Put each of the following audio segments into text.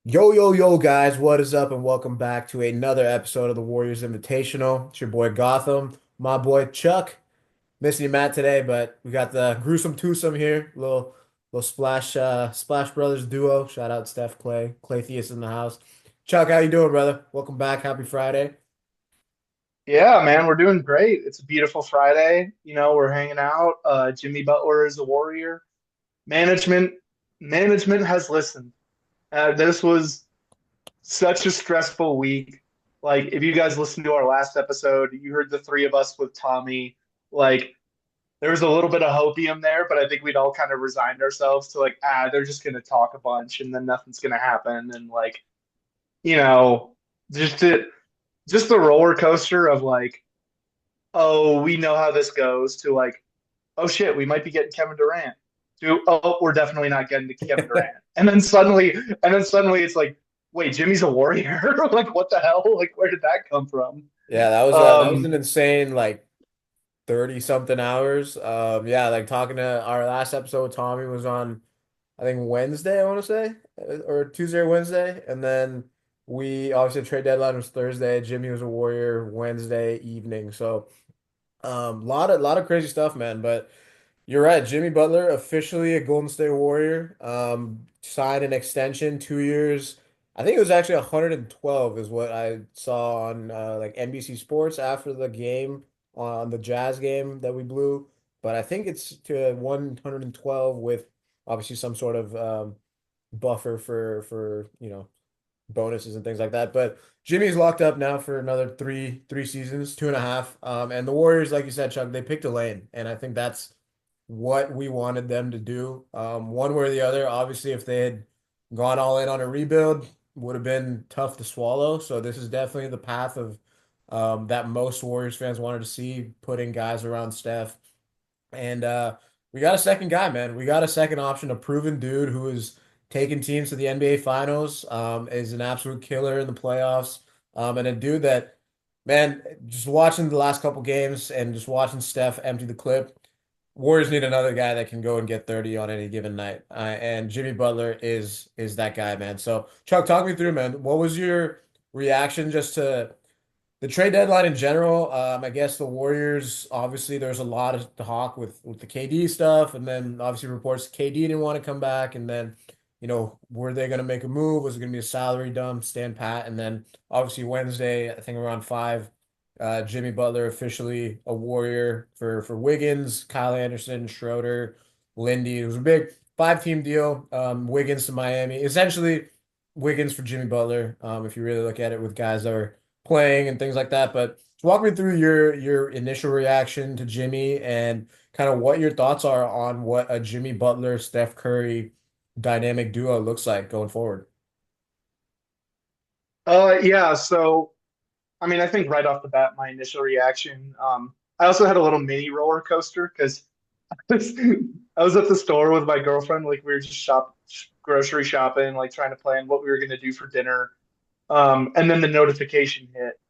Yo, yo, yo, guys, what is up? And welcome back to another episode of the Warriors Invitational. It's your boy Gotham, my boy Chuck. Missing you, Matt, today, but we got the gruesome twosome here. Little Splash Brothers duo. Shout out Steph Clay. Claytheus in the house. Chuck, how you doing, brother? Welcome back. Happy Friday. Yeah, man, we're doing great. It's a beautiful Friday. We're hanging out. Jimmy Butler is a warrior. Management, management has listened. This was such a stressful week. Like, if you guys listened to our last episode, you heard the three of us with Tommy. Like, there was a little bit of hopium there, but I think we'd all kind of resigned ourselves to they're just gonna talk a bunch and then nothing's gonna happen. And you know, just it, just the roller coaster of oh, we know how this goes to oh shit, we might be getting Kevin Durant. To oh, we're definitely not getting to Kevin Durant. And then suddenly it's like, wait, Jimmy's a warrior? Like what the hell? Like where did that come from? Yeah, that was an Um, insane 30 something hours. Yeah, like talking to our last episode, Tommy was on I think Wednesday, I want to say, or Tuesday or Wednesday. And then we obviously trade deadline was Thursday. Jimmy was a Warrior Wednesday evening. So lot of crazy stuff, man. But you're right. Jimmy Butler officially a Golden State Warrior. Signed an extension, 2 years. I think it was actually 112 is what I saw on like NBC Sports after the game on the Jazz game that we blew. But I think it's to 112 with obviously some sort of buffer for bonuses and things like that. But Jimmy's locked up now for another three seasons, two and a half. And the Warriors, like you said, Chuck, they picked a lane, and I think that's what we wanted them to do. One way or the other. Obviously, if they had gone all in on a rebuild, would have been tough to swallow. So this is definitely the path of that most Warriors fans wanted to see, putting guys around Steph. And we got a second guy, man. We got a second option, a proven dude who is taking teams to the NBA Finals, is an absolute killer in the playoffs, and a dude that, man, just watching the last couple games and just watching Steph empty the clip, Warriors need another guy that can go and get 30 on any given night. And Jimmy Butler is that guy, man. So Chuck, talk me through, man. What was your reaction just to the trade deadline in general? I guess the Warriors, obviously, there's a lot of talk with the KD stuff, and then obviously reports KD didn't want to come back, and then, were they going to make a move? Was it going to be a salary dump, stand pat? And then obviously Wednesday, I think around 5, Jimmy Butler officially a Warrior for Wiggins, Kyle Anderson, Schroeder, Lindy. It was a big five-team deal. Wiggins to Miami, essentially Wiggins for Jimmy Butler. If you really look at it with guys that are playing and things like that. But walk me through your initial reaction to Jimmy and kind of what your thoughts are on what a Jimmy Butler, Steph Curry dynamic duo looks like going forward. yeah, so I mean, I think right off the bat, my initial reaction, I also had a little mini roller coaster because I was at the store with my girlfriend, like we were just grocery shopping, like trying to plan what we were gonna do for dinner. And then the notification hit,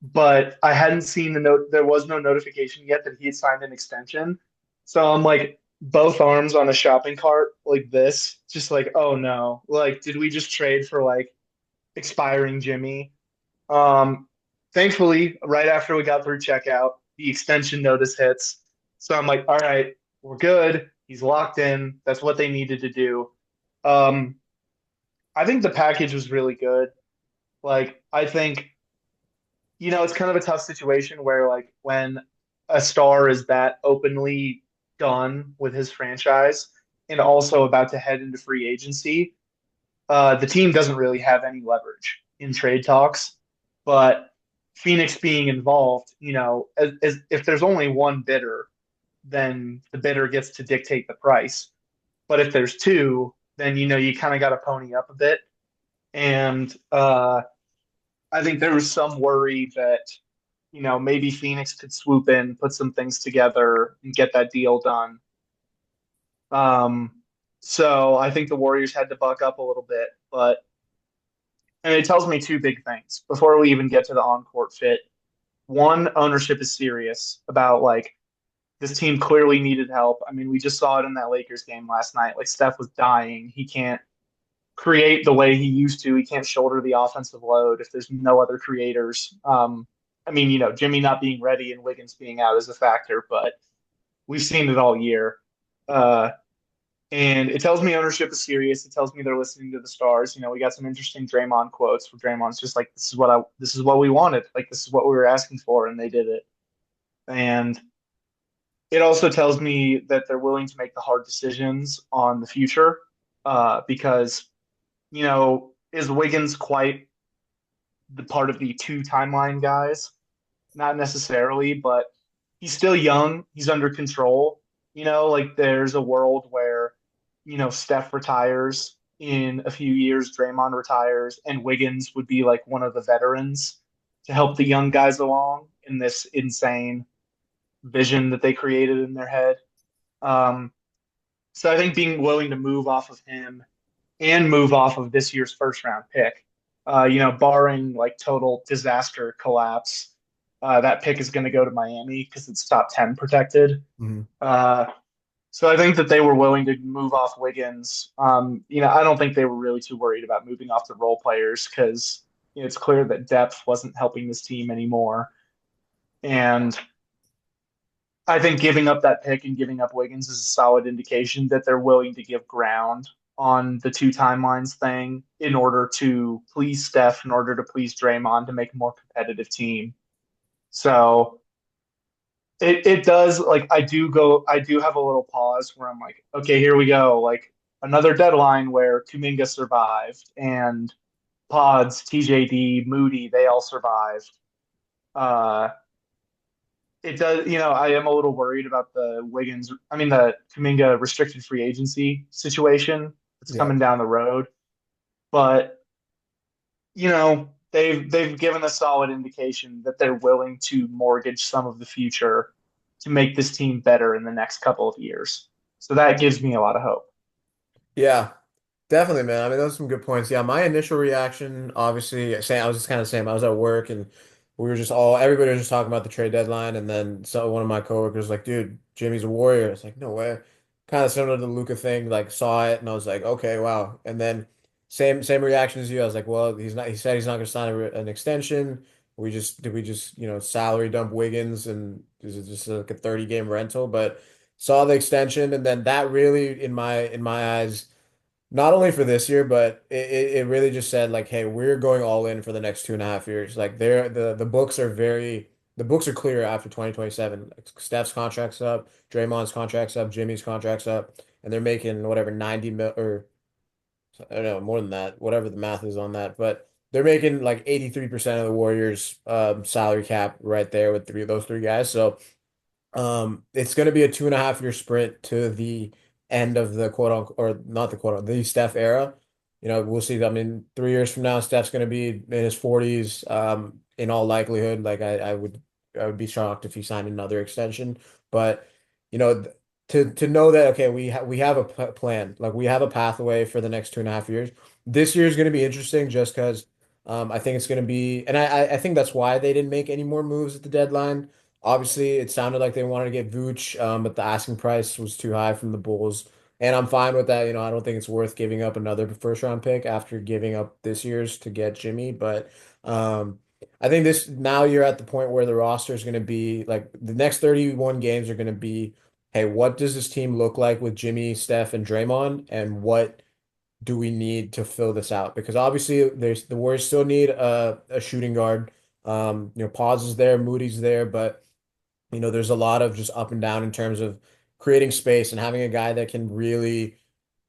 but I hadn't seen the note. There was no notification yet that he had signed an extension. So I'm like both arms on a shopping cart like this, just like, oh no, like did we just trade for expiring Jimmy? Um, Thankfully, right after we got through checkout, the extension notice hits. So I'm like, all right, we're good. He's locked in. That's what they needed to do. Um, I think the package was really good. I think, it's kind of a tough situation where, when a star is that openly done with his franchise and also about to head into free agency, the team doesn't really have any leverage in trade talks. But Phoenix being involved, if there's only one bidder, then the bidder gets to dictate the price. But if there's two, then you kind of got to pony up a bit. And I think there was some worry that maybe Phoenix could swoop in, put some things together, and get that deal done. Um, so I think the Warriors had to buck up a little bit, but and it tells me two big things before we even get to the on-court fit. One, ownership is serious about this team clearly needed help. I mean, we just saw it in that Lakers game last night. Like Steph was dying. He can't. create the way he used to. He can't shoulder the offensive load if there's no other creators. I mean, Jimmy not being ready and Wiggins being out is a factor, but we've seen it all year. Uh, and it tells me ownership is serious. It tells me they're listening to the stars. We got some interesting Draymond quotes where Draymond's just like, this is what we wanted. Like, this is what we were asking for, and they did it. And it also tells me that they're willing to make the hard decisions on the future, because, is Wiggins quite the part of the two timeline guys? Not necessarily, but he's still young. He's under control. Like there's a world where, Steph retires in a few years, Draymond retires, and Wiggins would be like one of the veterans to help the young guys along in this insane vision that they created in their head. Um, so I think being willing to move off of him and move off of this year's first round pick, barring like total disaster collapse, that pick is going to go to Miami because it's top 10 protected. Mhm. Uh, so I think that they were willing to move off Wiggins. I don't think they were really too worried about moving off the role players because it's clear that depth wasn't helping this team anymore. And I think giving up that pick and giving up Wiggins is a solid indication that they're willing to give ground on the two timelines thing in order to please Steph, in order to please Draymond to make a more competitive team. So it does, like, I do have a little pause where I'm like, okay, here we go. Like another deadline where Kuminga survived and Pods, TJD, Moody, they all survived. Uh, it does, I am a little worried about the Kuminga restricted free agency situation that's Yeah. coming down the road. But, they've given a solid indication that they're willing to mortgage some of the future to make this team better in the next couple of years. So that gives me a lot of hope. Yeah. Definitely, man. I mean, those are some good points. Yeah, my initial reaction, obviously, I was just kind of saying, I was at work and we were just everybody was just talking about the trade deadline. And then one of my coworkers was like, dude, Jimmy's a Warrior. It's like, no way. Kind of similar to the Luca thing, like saw it and I was like, okay, wow. And then same reaction as you. I was like, well, he said he's not going to sign an extension. Did we just, salary dump Wiggins and is it just like a 30 game rental? But saw the extension and then that really, in my eyes, not only for this year, but it really just said like, hey, we're going all in for the next 2.5 years. Like the books are clear after 2027. Like, Steph's contract's up, Draymond's contract's up, Jimmy's contract's up, and they're making whatever 90 mil or I don't know, more than that, whatever the math is on that. But they're making like 83% of the Warriors salary cap right there with those three guys. So it's going to be a 2.5 year sprint to the end of the quote unquote, or not the quote unquote, the Steph era. We'll see. I mean, 3 years from now, Steph's going to be in his 40s. In all likelihood, like I would be shocked if he signed another extension. But you know, th- to know that okay, we have a plan, like we have a pathway for the next 2.5 years. This year is going to be interesting just because I think it's going to be, and I think that's why they didn't make any more moves at the deadline. Obviously, it sounded like they wanted to get Vooch, but the asking price was too high from the Bulls. And I'm fine with that. I don't think it's worth giving up another first round pick after giving up this year's to get Jimmy. But I think this now you're at the point where the roster is going to be like the next 31 games are going to be, hey, what does this team look like with Jimmy, Steph, and Draymond? And what do we need to fill this out? Because obviously the Warriors still need a shooting guard. Pause is there, Moody's there, but there's a lot of just up and down in terms of creating space and having a guy that can really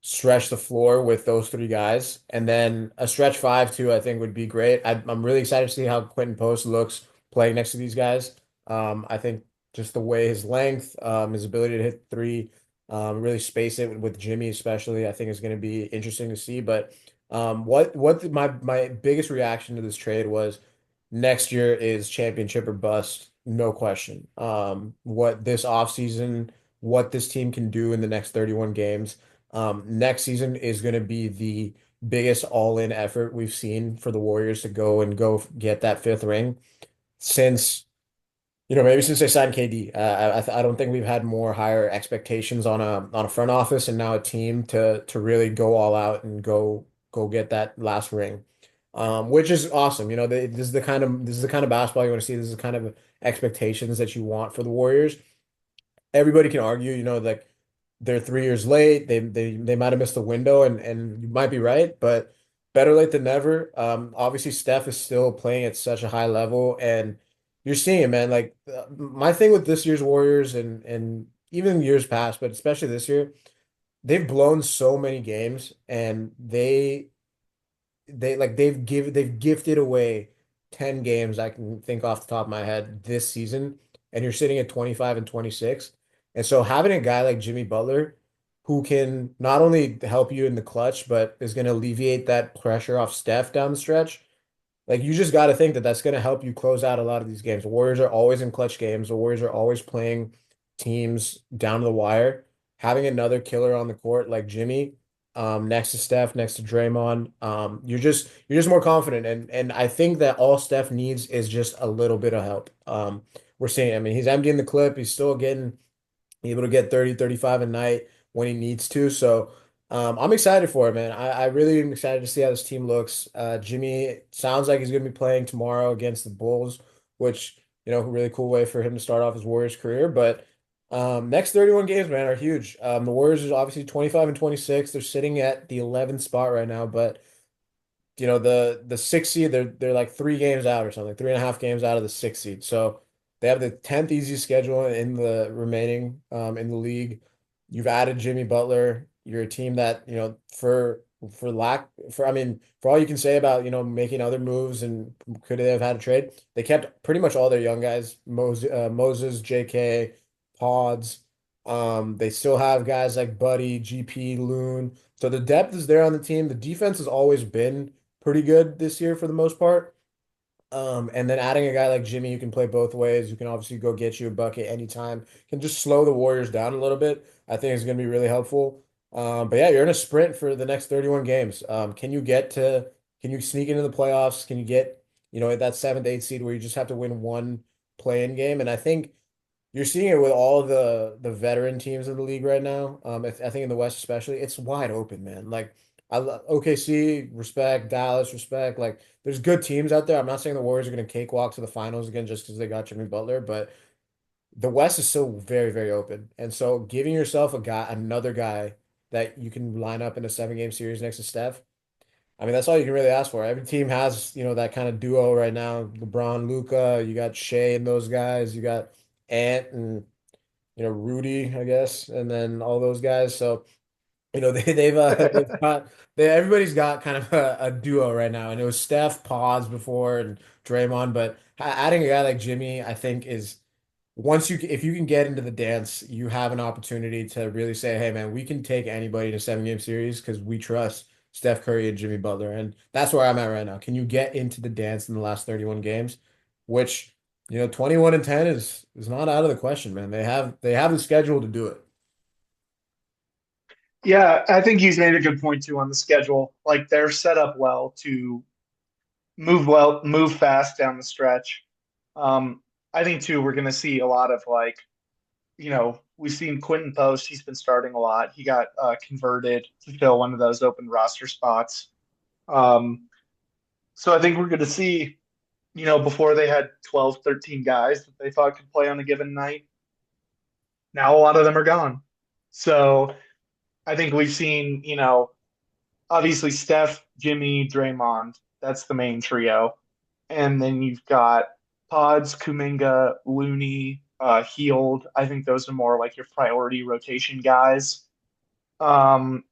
stretch the floor with those three guys. And then a stretch five too, I think would be great. I'm really excited to see how Quentin Post looks playing next to these guys. I think just the way his length, his ability to hit three, really space it with Jimmy especially, I think is going to be interesting to see. But my biggest reaction to this trade was next year is championship or bust, no question. What this offseason, what this team can do in the next 31 games. Next season is going to be the biggest all-in effort we've seen for the Warriors to go get that fifth ring since, maybe since they signed KD. I don't think we've had more higher expectations on a front office and now a team to really go all out and go. go get that last ring, which is awesome. You know, this is the kind of basketball you want to see. This is the kind of expectations that you want for the Warriors. Everybody can argue, you know, like they're 3 years late. They might have missed the window, and you might be right, but better late than never. Obviously Steph is still playing at such a high level, and you're seeing it, man. Like my thing with this year's Warriors and even years past, but especially this year, they've blown so many games, and they've gifted away 10 games I can think off the top of my head this season, and you're sitting at 25 and 26. And so having a guy like Jimmy Butler who can not only help you in the clutch, but is going to alleviate that pressure off Steph down the stretch, like you just got to think that that's going to help you close out a lot of these games. The Warriors are always in clutch games. The Warriors are always playing teams down to the wire. Having another killer on the court like Jimmy, next to Steph, next to Draymond, you're just more confident. And I think that all Steph needs is just a little bit of help. We're seeing, I mean, he's emptying the clip. He's still getting able to get 30, 35 a night when he needs to. So I'm excited for it, man. I really am excited to see how this team looks. Jimmy sounds like he's going to be playing tomorrow against the Bulls, which, you know, a really cool way for him to start off his Warriors career. But next 31 games, man, are huge. The Warriors are obviously 25 and 26. They're sitting at the 11th spot right now, but you know, the sixth seed, they're like 3 games out or something, 3.5 games out of the sixth seed. So they have the 10th easiest schedule in the remaining in the league. You've added Jimmy Butler. You're a team that, you know, for lack for I mean, for all you can say about, you know, making other moves and could they have had a trade, they kept pretty much all their young guys, Moses, JK, Pods. They still have guys like Buddy, GP, Loon. So the depth is there on the team. The defense has always been pretty good this year for the most part. And then adding a guy like Jimmy who can play both ways, who can obviously go get you a bucket anytime, can just slow the Warriors down a little bit. I think is going to be really helpful. But yeah, you're in a sprint for the next 31 games. Can you sneak into the playoffs? Can you get, you know, at that seventh, eighth seed where you just have to win one play-in game? And I think you're seeing it with all the veteran teams in the league right now. I think in the West especially, it's wide open, man. Like OKC, respect, Dallas, respect. Like there's good teams out there. I'm not saying the Warriors are going to cakewalk to the finals again just because they got Jimmy Butler, but the West is still very, very open. And so giving yourself another guy that you can line up in a 7 game series next to Steph, I mean, that's all you can really ask for. Every team has, you know, that kind of duo right now. LeBron, Luca, you got Shea and those guys. You got Ant and, you know, Rudy, I guess, and then all those guys. So, you know, they've got everybody's got kind of a duo right now. And it was Steph, Pause before and Draymond, but adding a guy like Jimmy, I think is once you if you can get into the dance, you have an opportunity to really say, hey man, we can take anybody to 7 game series because we trust Steph Curry and Jimmy Butler. And that's where I'm at right now. Can you get into the dance in the last 31 games? Which, you know, 21 and 10 is not out of the question, man. They have the schedule to do it. Yeah, I think he's made a good point too on the schedule. Like they're set up well, move fast down the stretch. Um, I think too we're going to see a lot of like, we've seen Quentin Post. He's been starting a lot. He got converted to fill one of those open roster spots. Um, so I think we're going to see, before they had 12, 13 guys that they thought could play on a given night. Now a lot of them are gone. So I think we've seen, obviously Steph, Jimmy, Draymond. That's the main trio. And then you've got Pods, Kuminga, Looney, Healed. I think those are more like your priority rotation guys. Um,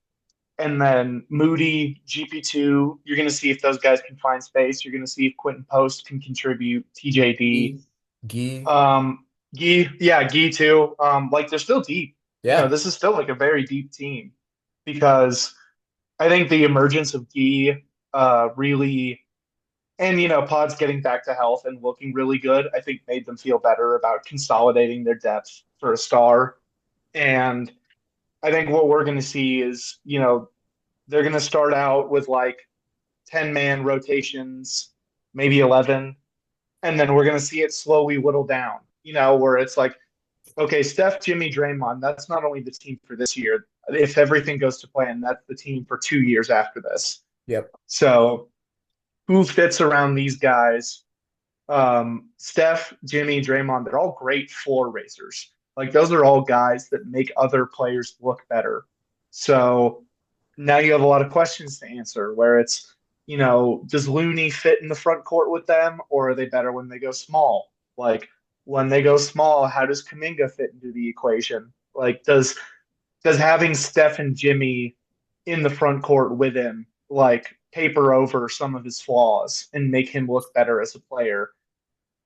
and then Moody, GP2. You're going to see if those guys can find space. You're going to see if Quentin Post can contribute. TJD. Gee, Gee. Um, Gee too. Like they're still deep. Yeah. This is still like a very deep team because I think the emergence of Gee really, and Pod's getting back to health and looking really good. I think made them feel better about consolidating their depth for a star. And I think what we're going to see is, they're going to start out with like 10-man rotations, maybe 11, and then we're going to see it slowly whittle down. Where it's like, okay, Steph, Jimmy, Draymond. That's not only the team for this year. If everything goes to plan, that's the team for 2 years after this. Yep. So who fits around these guys? Steph, Jimmy, Draymond, they're all great floor raisers. Like those are all guys that make other players look better. So now you have a lot of questions to answer where it's, does Looney fit in the front court with them, or are they better when they go small? Like when they go small, how does Kaminga fit into the equation? Like does having Steph and Jimmy in the front court with him like paper over some of his flaws and make him look better as a player?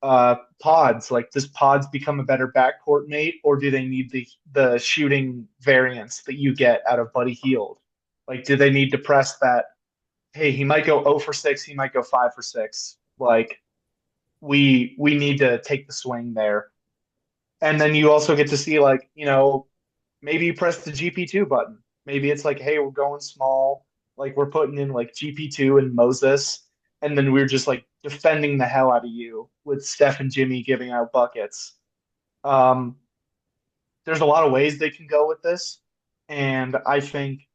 Pods, like does Pods become a better backcourt mate, or do they need the shooting variance that you get out of Buddy Hield? Like, do they need to press that? Hey, he might go 0 for 6, he might go 5 for 6. Like, we need to take the swing there. And then you also get to see like, maybe you press the GP2 button. Maybe it's like, hey, we're going small, like we're putting in like GP2 and Moses, and then we're just like defending the hell out of you with Steph and Jimmy giving out buckets. Um, there's a lot of ways they can go with this, and I think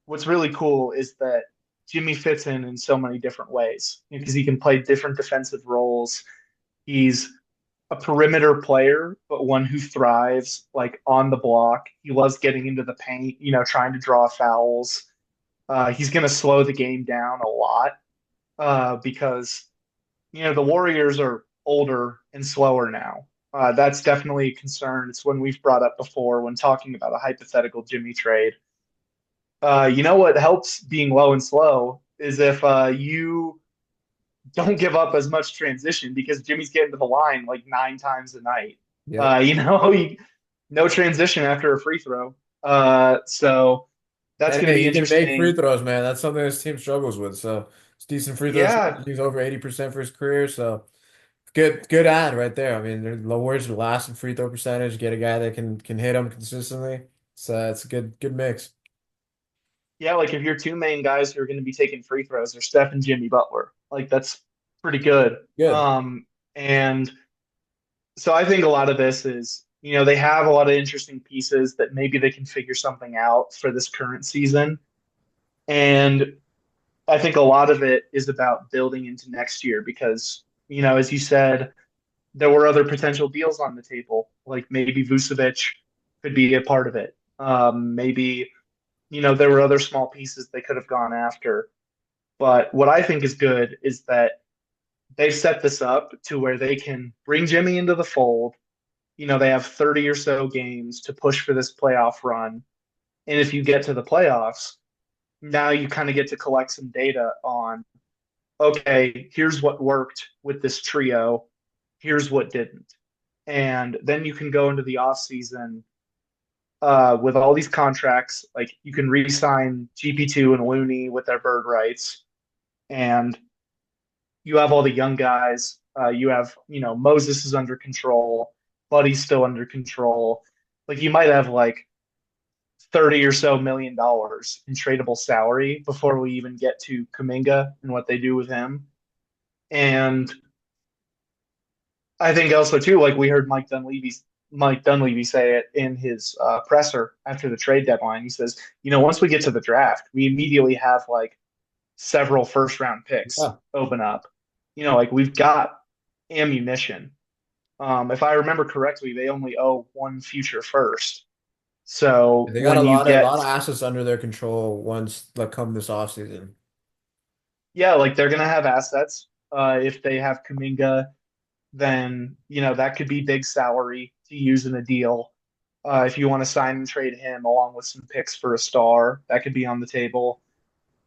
what's really cool is that Jimmy fits in so many different ways because he can play different defensive roles. He's a perimeter player, but one who thrives like on the block. He loves getting into the paint, trying to draw fouls. He's going to slow the game down a lot because the Warriors are older and slower now. That's definitely a concern. It's one we've brought up before when talking about a hypothetical Jimmy trade. What helps being low and slow is if you don't give up as much transition because Jimmy's getting to the line like 9 times a night. Yep. No transition after a free throw. So that's And going to hey, be he can make free interesting. throws, man. That's something this team struggles with. So it's decent free throw Yeah, shooting. He's over 80% for his career. So good ad right there. I mean, the Warriors are last in free throw percentage. Get a guy that can hit them consistently. So it's a good mix. yeah. Like if your two main guys who are going to be taking free throws are Steph and Jimmy Butler, like that's pretty good. Good. And so I think a lot of this is, they have a lot of interesting pieces that maybe they can figure something out for this current season. And I think a lot of it is about building into next year because, as you said, there were other potential deals on the table. Like maybe Vucevic could be a part of it. Maybe, there were other small pieces they could have gone after. But what I think is good is that they've set this up to where they can bring Jimmy into the fold. They have 30 or so games to push for this playoff run. And if you get to the playoffs, now you kind of get to collect some data on, okay, here's what worked with this trio, here's what didn't. And then you can go into the off season with all these contracts. Like you can re-sign GP2 and Looney with their bird rights, and you have all the young guys. You have, Moses is under control, Buddy's still under control. Like you might have like 30 or so $1 million in tradable salary before we even get to Kaminga and what they do with him. And I think also too, like we heard Mike Dunleavy say it in his presser after the trade deadline. He says, once we get to the draft, we immediately have like several first round picks Yeah. open up. Like we've got ammunition. If I remember correctly, they only owe one future first. So They got when you a get, lot of assets under their control once like come this offseason. yeah, like they're gonna have assets. If they have Kaminga, then that could be big salary to use in a deal. If you want to sign and trade him along with some picks for a star, that could be on the table.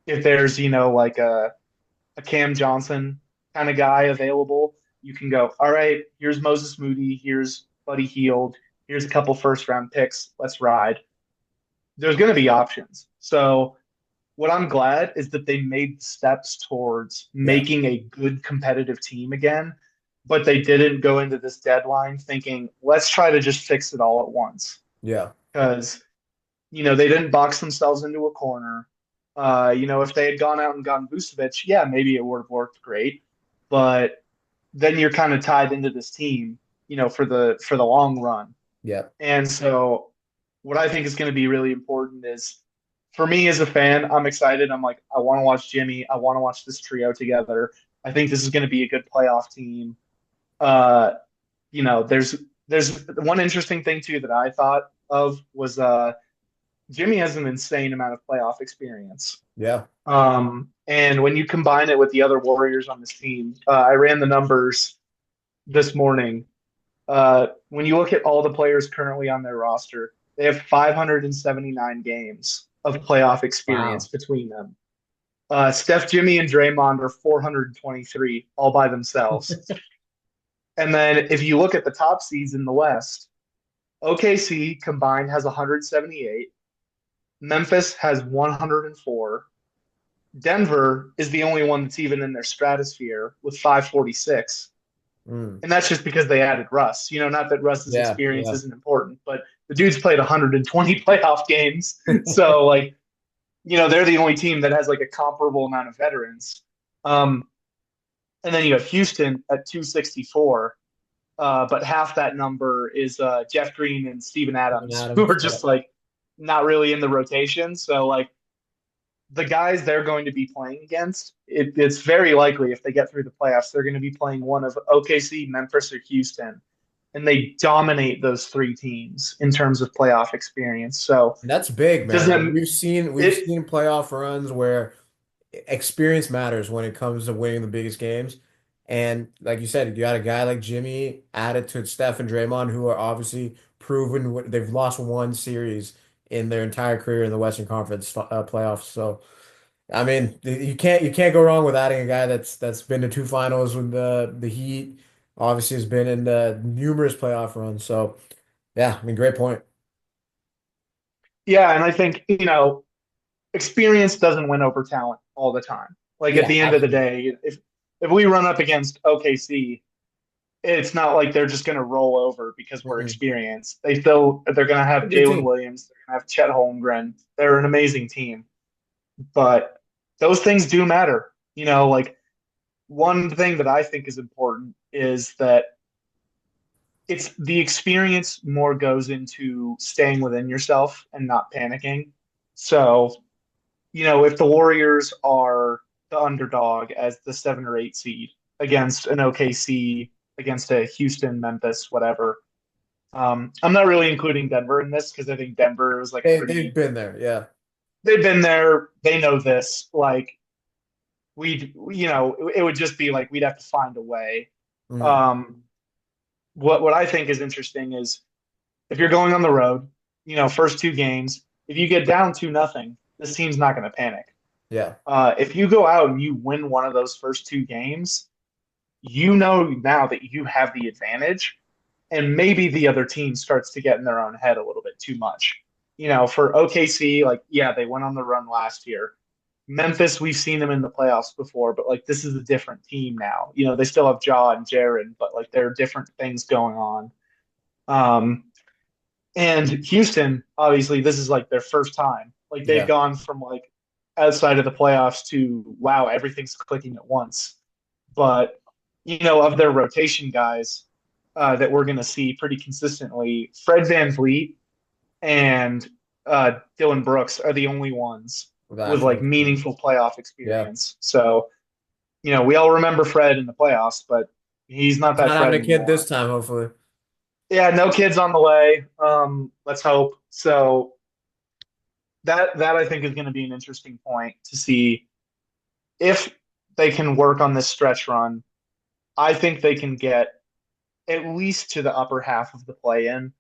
If there's like a Cam Johnson kind of guy available, you can go, all right, here's Moses Moody, here's Buddy Hield, here's a couple first round picks, let's ride. There's going to be options. So what I'm glad is that they made steps towards Yeah. making a good competitive team again, but they didn't go into this deadline thinking, let's try to just fix it all at once. Yeah. Because, they didn't box themselves into a corner. If they had gone out and gotten Vucevic, yeah, maybe it would have worked great. But then you're kind of tied into this team, for the long run. Yeah. And so what I think is going to be really important is for me as a fan, I'm excited. I'm like, I want to watch Jimmy. I want to watch this trio together. I think this is going to be a good playoff team. Uh, there's one interesting thing too that I thought of was Jimmy has an insane amount of playoff experience. Yeah. And when you combine it with the other Warriors on this team, I ran the numbers this morning. When you look at all the players currently on their roster, they have 579 games of playoff experience Wow. between them. Steph, Jimmy, and Draymond are 423 all by themselves. And then if you look at the top seeds in the West, OKC combined has 178. Memphis has 104. Denver is the only one that's even in their stratosphere with 546. Mm. And that's just because they added Russ. Not that Russ's Yeah, experience yeah. isn't important, but the dude's played 120 playoff games. So, like, they're the only team that has like a comparable amount of veterans. Um, and then you have Houston at 264, but half that number is Jeff Green and Steven Kevin Adams, who are Adams. Yeah. just like not really in the rotation. So, like, the guys they're going to be playing against, it's very likely if they get through the playoffs, they're going to be playing one of OKC, Memphis, or Houston, and they dominate those three teams in terms of playoff experience. So That's big, man. Like doesn't we've it? seen playoff runs where experience matters when it comes to winning the biggest games. And like you said, you got a guy like Jimmy added to Steph and Draymond, who are obviously proven they've lost one series in their entire career in the Western Conference playoffs. So, I mean, you can't go wrong with adding a guy that's been to two finals with the Heat. Obviously, has been in the numerous playoff runs. So, yeah, I mean, great point. Yeah, and I think experience doesn't win over talent all the time. Like at Yeah, the end of the absolutely. day, if we run up against OKC, it's not like they're just going to roll over because we're Mm-mm. experienced. They're going to have Good Jalen team. Williams, they're going to have Chet Holmgren. They're an amazing team, but those things do matter. Like one thing that I think is important is that it's the experience more goes into staying within yourself and not panicking. So, if the Warriors are the underdog as the 7 or 8 seed against an OKC, against a Houston, Memphis, whatever. I'm not really including Denver in this because I think Denver is like a They've pretty. been there. Yeah. They've been there. They know this. Like it would just be like we'd have to find a way. Mm. Um, what I think is interesting is if you're going on the road, first two games, if you get down 2-0, this team's not going to panic. Yeah. If you go out and you win one of those first two games, you know now that you have the advantage, and maybe the other team starts to get in their own head a little bit too much. For OKC, like, yeah, they went on the run last year. Memphis, we've seen them in the playoffs before, but like this is a different team now. They still have Jaw and Jared, but like there are different things going on. Um, and Houston, obviously, this is like their first time. Like they've Yeah. gone from like outside of the playoffs to wow, everything's clicking at once. But of their rotation guys that we're going to see pretty consistently, Fred Van Vliet and Dylan Brooks are the only ones With with actual like experience. meaningful playoff Yeah. experience. So, we all remember Fred in the playoffs, but he's not He's that not having Fred a kid this anymore. time, hopefully. Yeah, no kids on the way. Let's hope. So that I think is going to be an interesting point to see if they can work on this stretch run. I think they can get at least to the upper half of the play in.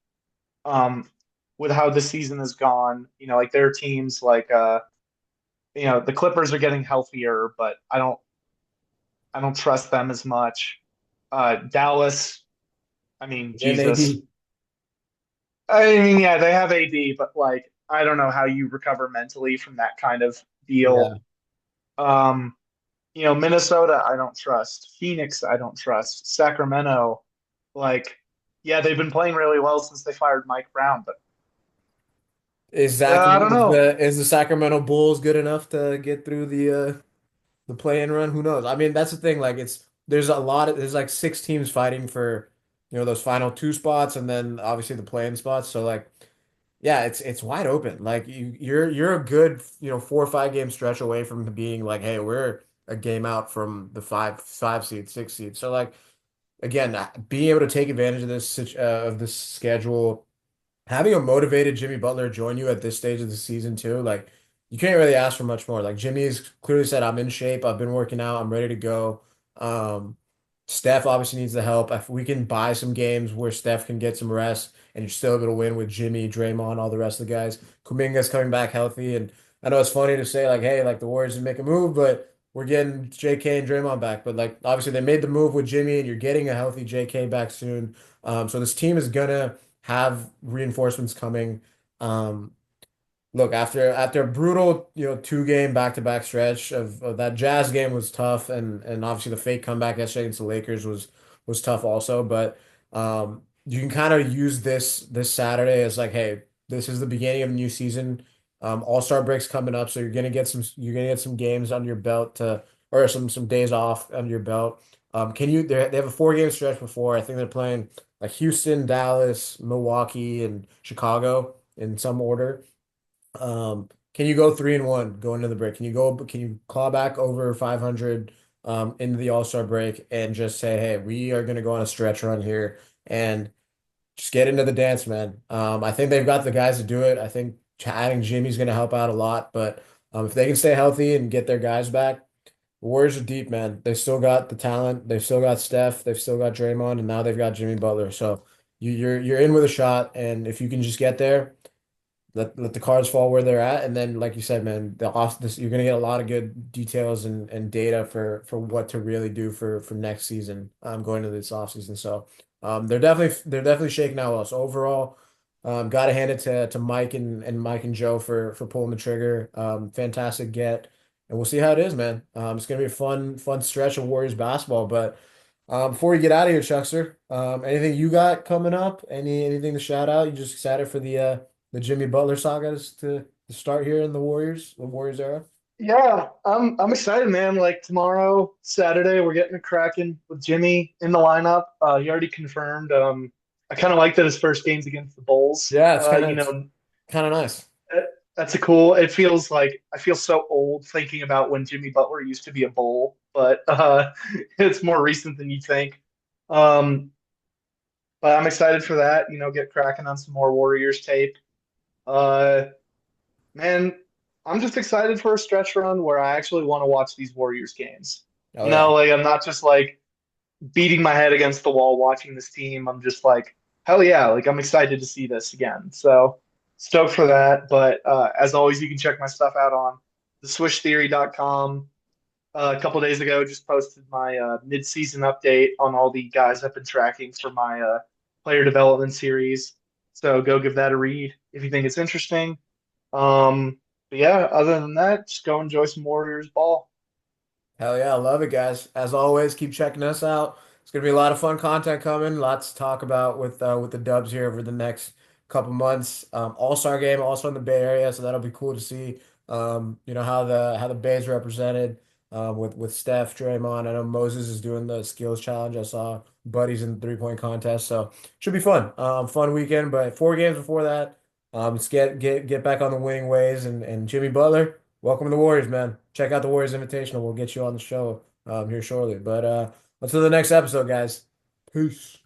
Um, with how the season has gone, like there are teams like the Clippers are getting healthier, but I don't trust them as much. Dallas, I mean, And Jesus. AD. I mean, yeah, they have AD, but like I don't know how you recover mentally from that kind of deal. Yeah. Um, Minnesota, I don't trust. Phoenix, I don't trust. Sacramento, like, yeah, they've been playing really well since they fired Mike Brown, but I don't know. Is the Sacramento Bulls good enough to get through the play-in run? Who knows? I mean, that's the thing. Like, there's like six teams fighting for those final two spots, and then obviously the play-in spots. So like, Yeah, it's wide open. Like you're a good, 4 or 5 game stretch away from being like, hey, we're a game out from the five seed, 6 seed. So like again, being able to take advantage of this schedule, having a motivated Jimmy Butler join you at this stage of the season too, like you can't really ask for much more. Like Jimmy's clearly said, I'm in shape, I've been working out, I'm ready to go. Um, Steph obviously needs the help. If we can buy some games where Steph can get some rest and you're still able to win with Jimmy, Draymond, all the rest of the guys. Kuminga's coming back healthy, and I know it's funny to say like, hey, like the Warriors didn't make a move, but we're getting JK and Draymond back. But like obviously they made the move with Jimmy, and you're getting a healthy JK back soon. So this team is gonna have reinforcements coming. Um, Look, after a brutal, 2 game back-to-back stretch of that Jazz game was tough, and obviously the fake comeback yesterday against the Lakers was tough also. But you can kind of use this Saturday as like, hey, this is the beginning of the new season. All-Star break's coming up, so you're gonna get some games under your belt or some days off under your belt. They have a 4 game stretch before. I think they're playing like Houston, Dallas, Milwaukee, and Chicago in some order. Can you go 3-1 going into the break? Can you claw back over 500 into the All-Star break and just say, hey, we are gonna go on a stretch run here and just get into the dance, man. I think they've got the guys to do it. I think adding Jimmy's gonna help out a lot, but if they can stay healthy and get their guys back, the Warriors are deep, man. They still got the talent, they've still got Steph, they've still got Draymond, and now they've got Jimmy Butler. So you're in with a shot, and if you can just get there. Let the cards fall where they're at, and then like you said, man, you're gonna get a lot of good details and data for what to really do for next season, going into this offseason. So they're definitely shaking out well. So overall, got to hand it to Mike and Mike and Joe for pulling the trigger. Fantastic get, and we'll see how it is, man. It's gonna be a fun stretch of Warriors basketball, but. Before we get out of here, Chuckster, anything you got coming up? Anything to shout out? You just excited for the Jimmy Butler saga to start here in the Warriors era? Yeah, I'm excited, man. Like tomorrow, Saturday, we're getting a cracking with Jimmy in the lineup. He already confirmed. I kind of like that his first game's against the Bulls. Yeah, it's kind of You it's know, kind of nice. that's a cool. It feels like I feel so old thinking about when Jimmy Butler used to be a Bull, but it's more recent than you think. Um, but I'm excited for that. Get cracking on some more Warriors tape. Uh, Man, I'm just excited for a stretch run where I actually want to watch these Warriors games. Oh yeah. Like I'm not just like beating my head against the wall watching this team. I'm just like, hell yeah, like I'm excited to see this again. So stoked for that. But as always, you can check my stuff out on theswishtheory.com. A couple days ago, just posted my mid-season update on all the guys I've been tracking for my player development series. So go give that a read if you think it's interesting. But yeah, other than that, just go enjoy some Warriors ball. Hell yeah, I love it, guys. As always, keep checking us out. It's gonna be a lot of fun content coming. Lots to talk about with the Dubs here over the next couple months. All-Star game also in the Bay Area, so that'll be cool to see. How the Bay's represented with Steph, Draymond. I know Moses is doing the skills challenge. I saw Buddy's in the 3-point contest, so should be fun. Fun weekend. But 4 games before that, let's get back on the winning ways. And Jimmy Butler. Welcome to the Warriors, man. Check out the Warriors Invitational. We'll get you on the show here shortly. But until the next episode, guys. Peace.